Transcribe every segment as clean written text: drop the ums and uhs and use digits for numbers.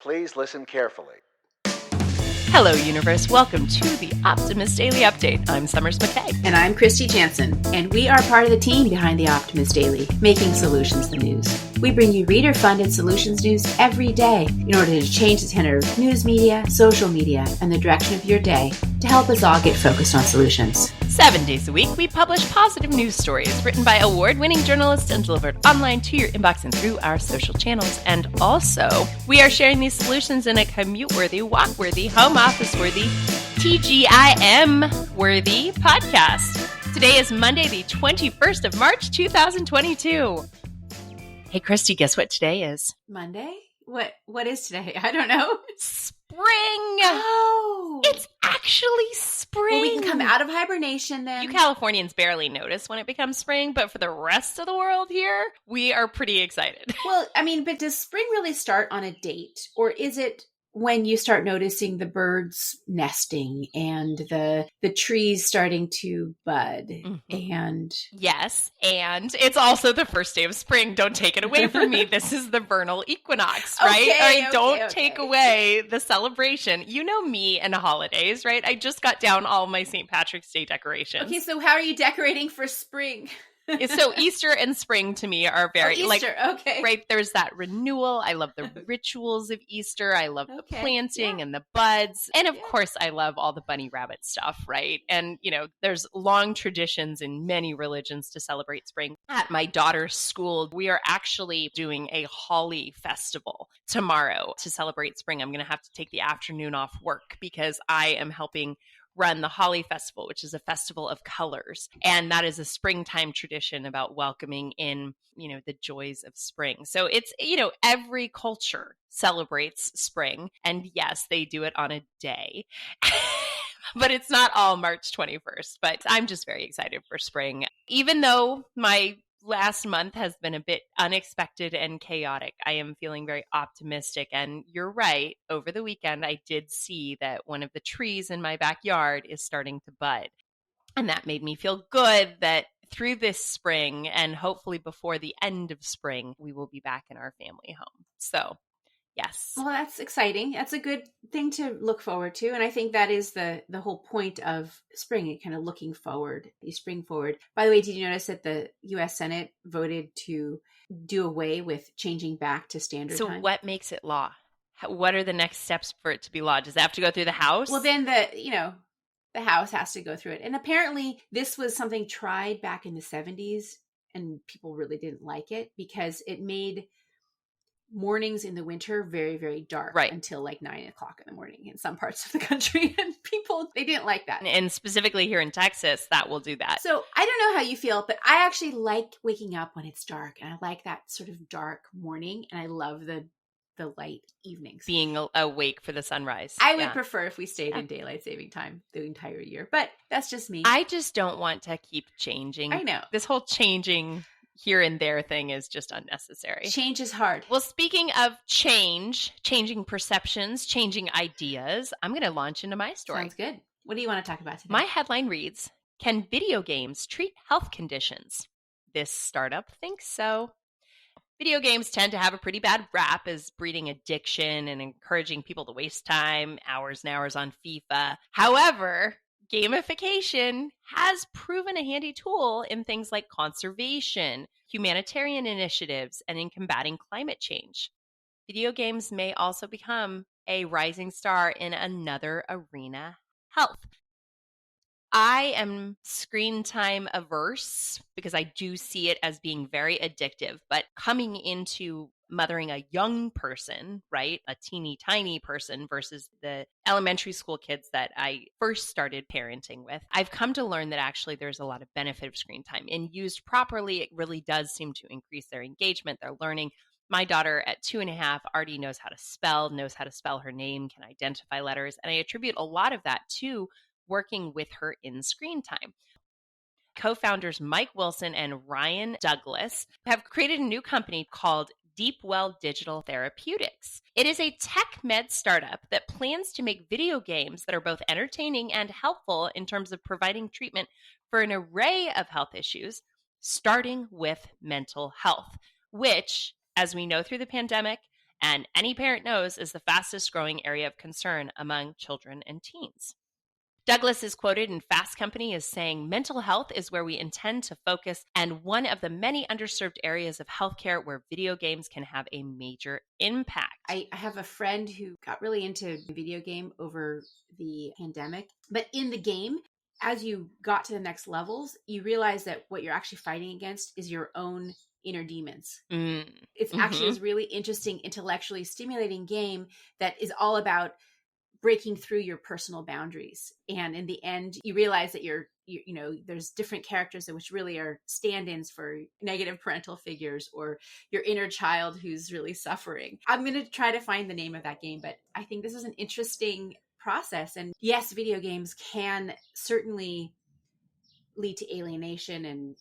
Please listen carefully. Hello, universe. Welcome to the Optimist Daily Update. I'm Summers McKay. And I'm Kristy Jansen, and we are part of the team behind the Optimist Daily, making solutions the news. We bring you reader-funded solutions news every day in order to change the tenor of news media, social media, and the direction of your day to help us all get focused on solutions. 7 days a week, we publish positive news stories written by award-winning journalists and delivered online to your inbox and through our social channels. And also, we are sharing these solutions in a commute-worthy, walk-worthy, home office-worthy, TGIM-worthy podcast. Today is Monday, the 21st of March, 2022. Hey, Kristy, guess what today is? Monday? What is today? I don't know. Spring! Oh! It's actually spring! Well, we can come out of hibernation then. You Californians barely notice when it becomes spring, but for the rest of the world here, we are pretty excited. Well, I mean, but does spring really start on a date? Or is it when you start noticing the birds nesting and the trees starting to bud? Mm-hmm. And yes, and it's also the first day of spring. Don't take it away from me. This is the vernal equinox, right? Don't take away the celebration. You know me and holidays, right? I just got down all my St. Patrick's Day decorations. Okay, so how are you decorating for spring? So Easter and spring to me are very Easter, okay. Right, there's that renewal. I love the rituals of Easter. I love the planting and the buds. And of course, I love all the bunny rabbit stuff, right? And, you know, there's long traditions in many religions to celebrate spring. At my daughter's school, we are actually doing a holly festival tomorrow to celebrate spring. I'm going to have to take the afternoon off work because I am helping run the Holly Festival, which is a festival of colors. And that is a springtime tradition about welcoming in, you know, the joys of spring. So it's, you know, every culture celebrates spring. And yes, they do it on a day. But it's not all March 21st. But I'm just very excited for spring. Even though my last month has been a bit unexpected and chaotic, I am feeling very optimistic. And you're right. Over the weekend, I did see that one of the trees in my backyard is starting to bud. And that made me feel good that through this spring and hopefully before the end of spring, we will be back in our family home. So yes. Well, that's exciting. That's a good thing to look forward to. And I think that is the whole point of spring, kind of looking forward. You spring forward. By the way, did you notice that the U.S. Senate voted to do away with changing back to standard time? So what makes it law? What are the next steps for it to be law? Does it have to go through the House? Well, then the House has to go through it. And apparently this was something tried back in the 70s and people really didn't like it because it made mornings in the winter very, very dark until like 9 o'clock in the morning in some parts of the country. And people, they didn't like that. And specifically here in Texas, that will do that. So I don't know how you feel, but I actually like waking up when it's dark. And I like that sort of dark morning. And I love the light evenings. Being awake for the sunrise. I would prefer if we stayed in daylight saving time the entire year. But that's just me. I just don't want to keep changing. I know. This whole changing here and there thing is just unnecessary. Change is hard. Well, speaking of changing perceptions, changing ideas, I'm going to launch into my story. Sounds good. What do you want to talk about today? My headline reads, "Can video games treat health conditions?" This startup thinks so. Video games tend to have a pretty bad rap as breeding addiction and encouraging people to waste time, hours and hours on FIFA. However, gamification has proven a handy tool in things like conservation, humanitarian initiatives, and in combating climate change. Video games may also become a rising star in another arena, health. I am screen time averse because I do see it as being very addictive, but coming into mothering a young person, right? A teeny tiny person versus the elementary school kids that I first started parenting with, I've come to learn that actually there's a lot of benefit of screen time. And used properly, it really does seem to increase their engagement, their learning. My daughter at 2.5 already knows how to spell her name, can identify letters. And I attribute a lot of that to working with her in screen time. Co-founders Mike Wilson and Ryan Douglas have created a new company called Deepwell Digital Therapeutics. It is a tech med startup that plans to make video games that are both entertaining and helpful in terms of providing treatment for an array of health issues, starting with mental health, which, as we know through the pandemic and any parent knows is the fastest growing area of concern among children and teens. Douglas is quoted in Fast Company as saying, "Mental health is where we intend to focus and one of the many underserved areas of healthcare where video games can have a major impact." I have a friend who got really into video game over the pandemic, but in the game, as you got to the next levels, you realize that what you're actually fighting against is your own inner demons. It's actually this really interesting, intellectually stimulating game that is all about breaking through your personal boundaries. And in the end, you realize that there's different characters that which really are stand-ins for negative parental figures or your inner child who's really suffering. I'm going to try to find the name of that game, but I think this is an interesting process. And yes, video games can certainly lead to alienation and,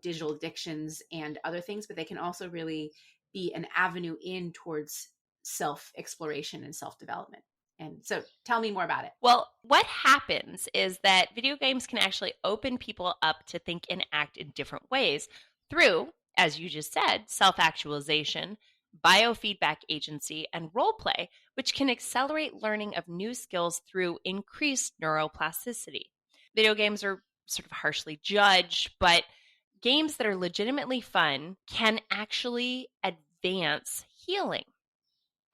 digital addictions and other things, but they can also really be an avenue in towards self-exploration and self-development. And so tell me more about it. Well, what happens is that video games can actually open people up to think and act in different ways through, as you just said, self-actualization, biofeedback agency, and role play, which can accelerate learning of new skills through increased neuroplasticity. Video games are sort of harshly judged, but games that are legitimately fun can actually advance healing.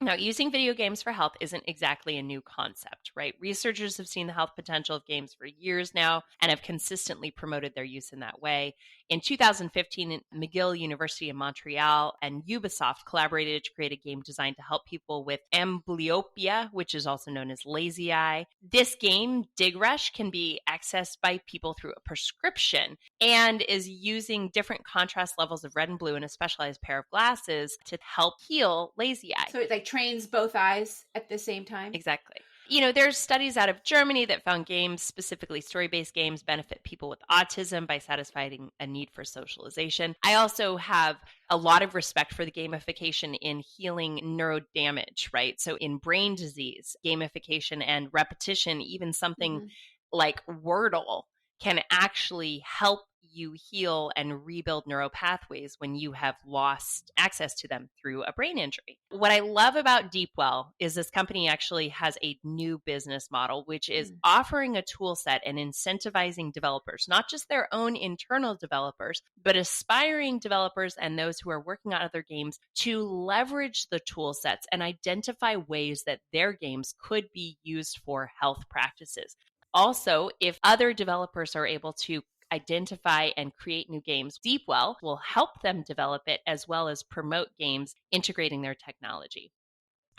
Now, using video games for health isn't exactly a new concept, right? Researchers have seen the health potential of games for years now and have consistently promoted their use in that way. In 2015, McGill University in Montreal and Ubisoft collaborated to create a game designed to help people with amblyopia, which is also known as lazy eye. This game, Dig Rush, can be accessed by people through a prescription and is using different contrast levels of red and blue in a specialized pair of glasses to help heal lazy eye. So it trains both eyes at the same time? Exactly. There's studies out of Germany that found games, specifically story-based games, benefit people with autism by satisfying a need for socialization. I also have a lot of respect for the gamification in healing neurodamage, right? So in brain disease, gamification and repetition, even something like Wordle, can actually help you heal and rebuild neural pathways when you have lost access to them through a brain injury. What I love about Deepwell is this company actually has a new business model, which is offering a tool set and incentivizing developers, not just their own internal developers, but aspiring developers and those who are working on other games to leverage the tool sets and identify ways that their games could be used for health practices. Also, if other developers are able to identify and create new games, Deepwell will help them develop it as well as promote games integrating their technology.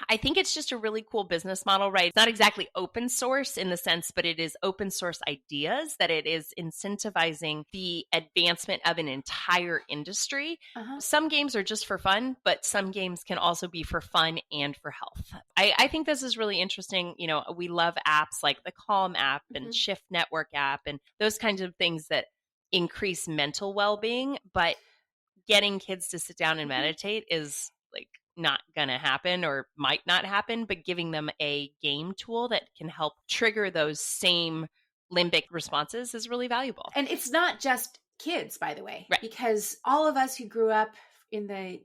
I think it's just a really cool business model, right? It's not exactly open source in the sense, but it is open source ideas that it is incentivizing the advancement of an entire industry. Some games are just for fun, but some games can also be for fun and for health. I think this is really interesting. We love apps like the Calm app and Shift Network app and those kinds of things that increase mental well-being, but getting kids to sit down and meditate is not gonna happen or might not happen, but giving them a game tool that can help trigger those same limbic responses is really valuable. And it's not just kids, by the way, right? Because all of us who grew up in the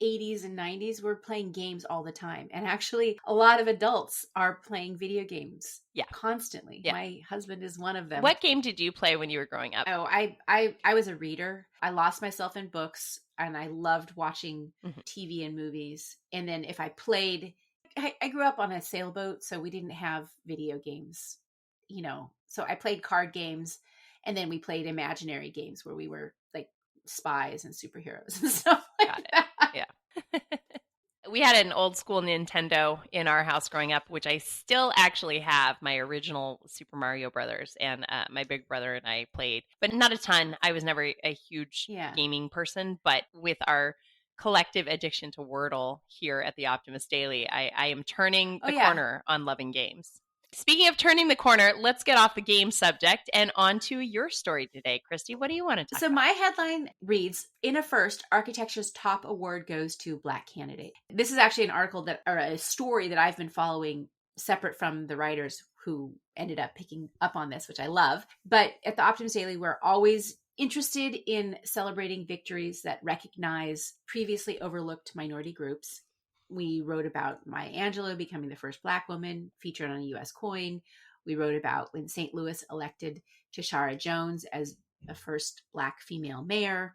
80s and 90s were playing games all the time, and actually a lot of adults are playing video games constantly. My husband is one of them. What game did you play when you were growing up? I was a reader. I lost myself in books, and I loved watching TV and movies. And then if I played, I grew up on a sailboat, so we didn't have video games, so I played card games, and then we played imaginary games where we were like spies and superheroes and stuff like that. Yeah. We had an old school Nintendo in our house growing up, which I still actually have, my original Super Mario Brothers, and my big brother and I played, but not a ton. I was never a huge gaming person, but with our collective addiction to Wordle here at the Optimist Daily, I am turning the corner on loving games. Speaking of turning the corner, let's get off the game subject and on to your story today. Kristy, what do you want to talk about? So my headline reads, "In a first, architecture's top award goes to Black candidate." This is actually an article or a story that I've been following separate from the writers who ended up picking up on this, which I love. But at the Optimist Daily, we're always interested in celebrating victories that recognize previously overlooked minority groups. We wrote about Maya Angelou becoming the first Black woman featured on a U.S. coin. We wrote about when St. Louis elected Tashara Jones as the first Black female mayor.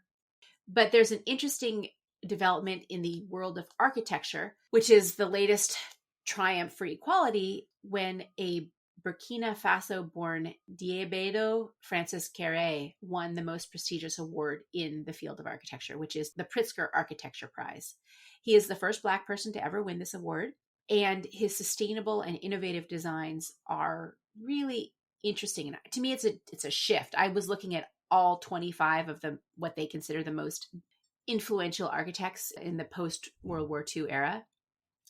But there's an interesting development in the world of architecture, which is the latest triumph for equality when a Burkina Faso-born Diébédo Francis Kéré won the most prestigious award in the field of architecture, which is the Pritzker Architecture Prize. He is the first Black person to ever win this award, and his sustainable and innovative designs are really interesting. And to me, it's a shift. I was looking at all 25 of them, what they consider the most influential architects in the post-World War II era.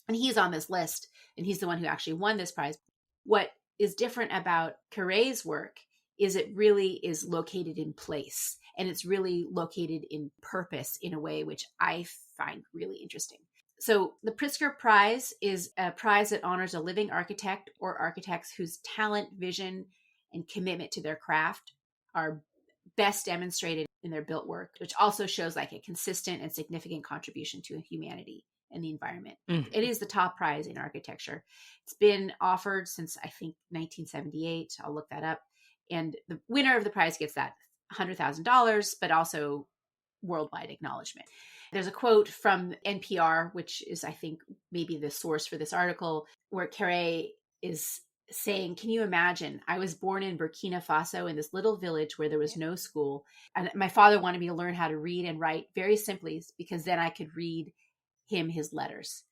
And he's on this list, and he's the one who actually won this prize. What is different about Kéré's work is it really is located in place, and it's really located in purpose in a way which I find really interesting. So the Pritzker Prize is a prize that honors a living architect or architects whose talent, vision, and commitment to their craft are best demonstrated in their built work, which also shows like a consistent and significant contribution to humanity and the environment. It is the top prize in architecture. It's been offered since, I think, 1978. I'll look that up. And the winner of the prize gets that $100,000, but also worldwide acknowledgement. There's a quote from NPR, which is, I think, maybe the source for this article, where Kéré is saying, "Can you imagine? I was born in Burkina Faso in this little village where there was no school. And my father wanted me to learn how to read and write very simply because then I could read him his letters."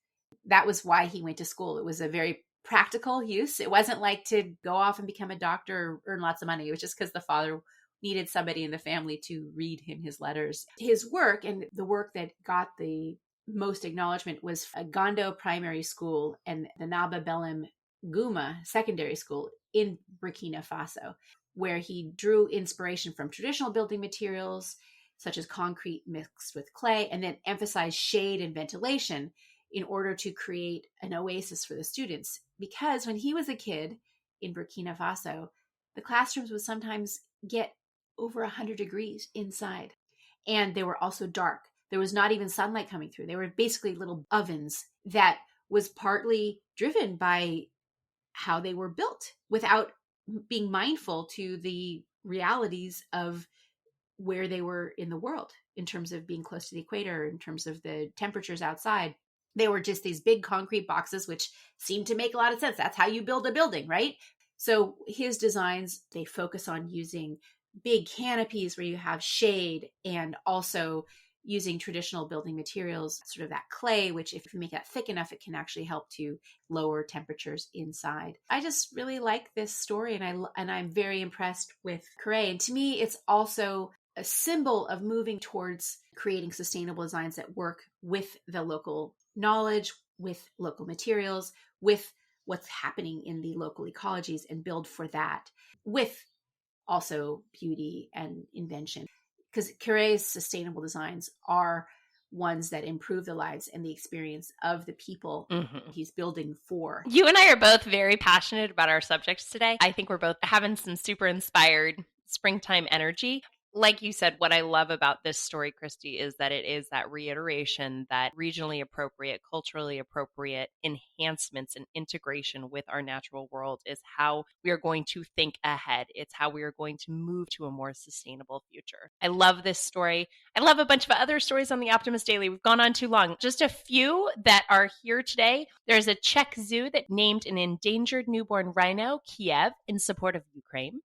That was why he went to school. It was a very practical use. It wasn't like to go off and become a doctor or earn lots of money. It was just because the father needed somebody in the family to read him his letters. His work, and the work that got the most acknowledgement, was a Gondo Primary School and the Naba Belém Gouma Secondary School in Burkina Faso, where he drew inspiration from traditional building materials such as concrete mixed with clay, and then emphasized shade and ventilation in order to create an oasis for the students. Because when he was a kid in Burkina Faso, the classrooms would sometimes get over 100 degrees inside. And they were also dark. There was not even sunlight coming through. They were basically little ovens that was partly driven by how they were built without being mindful to the realities of where they were in the world in terms of being close to the equator, in terms of the temperatures outside. They were just these big concrete boxes, which seemed to make a lot of sense. That's how you build a building, right? So his designs, they focus on using big canopies where you have shade, and also using traditional building materials, sort of that clay, which if you make that thick enough, it can actually help to lower temperatures inside. I just really like this story, and I'm very impressed with Kéré. And to me, it's also a symbol of moving towards creating sustainable designs that work with the local knowledge, with local materials, with what's happening in the local ecologies, and build for that, with also beauty and invention. Because Kéré's sustainable designs are ones that improve the lives and the experience of the people he's building for. You and I are both very passionate about our subjects today. I think we're both having some super inspired springtime energy. Like you said, what I love about this story, Kristy, is that it is that reiteration that regionally appropriate, culturally appropriate enhancements and integration with our natural world is how we are going to think ahead. It's how we are going to move to a more sustainable future. I love this story. I love a bunch of other stories on the Optimist Daily. We've gone on too long. Just a few that are here today. There's a Czech zoo that named an endangered newborn rhino, Kiev, in support of Ukraine.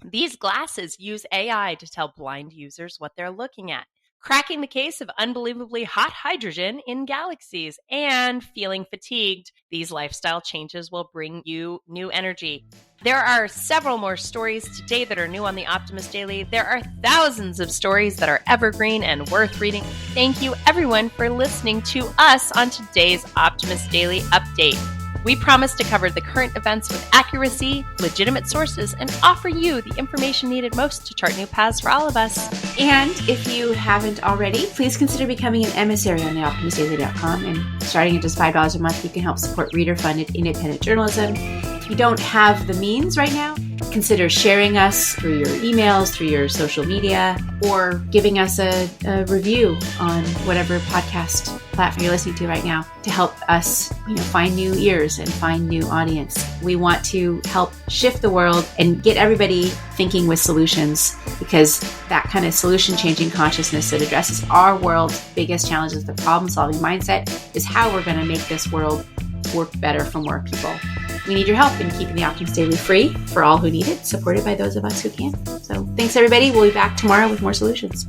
These glasses use AI to tell blind users what they're looking at. Cracking the case of unbelievably hot hydrogen in galaxies. And feeling fatigued, these lifestyle changes will bring you new energy. There are several more stories today that are new on the Optimist Daily. There are thousands of stories that are evergreen and worth reading. Thank you, everyone, for listening to us on today's Optimist Daily Update. We promise to cover the current events with accuracy, legitimate sources, and offer you the information needed most to chart new paths for all of us. And if you haven't already, please consider becoming an emissary on theoptimistdaily.com. And starting at just $5 a month, you can help support reader-funded independent journalism. If you don't have the means right now, consider sharing us through your emails, through your social media, or giving us a review on whatever podcast platform you're listening to right now to help us, find new ears and find new audience. We want to help shift the world and get everybody thinking with solutions, because that kind of solution-changing consciousness that addresses our world's biggest challenges, the problem-solving mindset, is how we're going to make this world work better for more people. We need your help in keeping the Optimist Daily free for all who need it, supported by those of us who can. So thanks, everybody. We'll be back tomorrow with more solutions.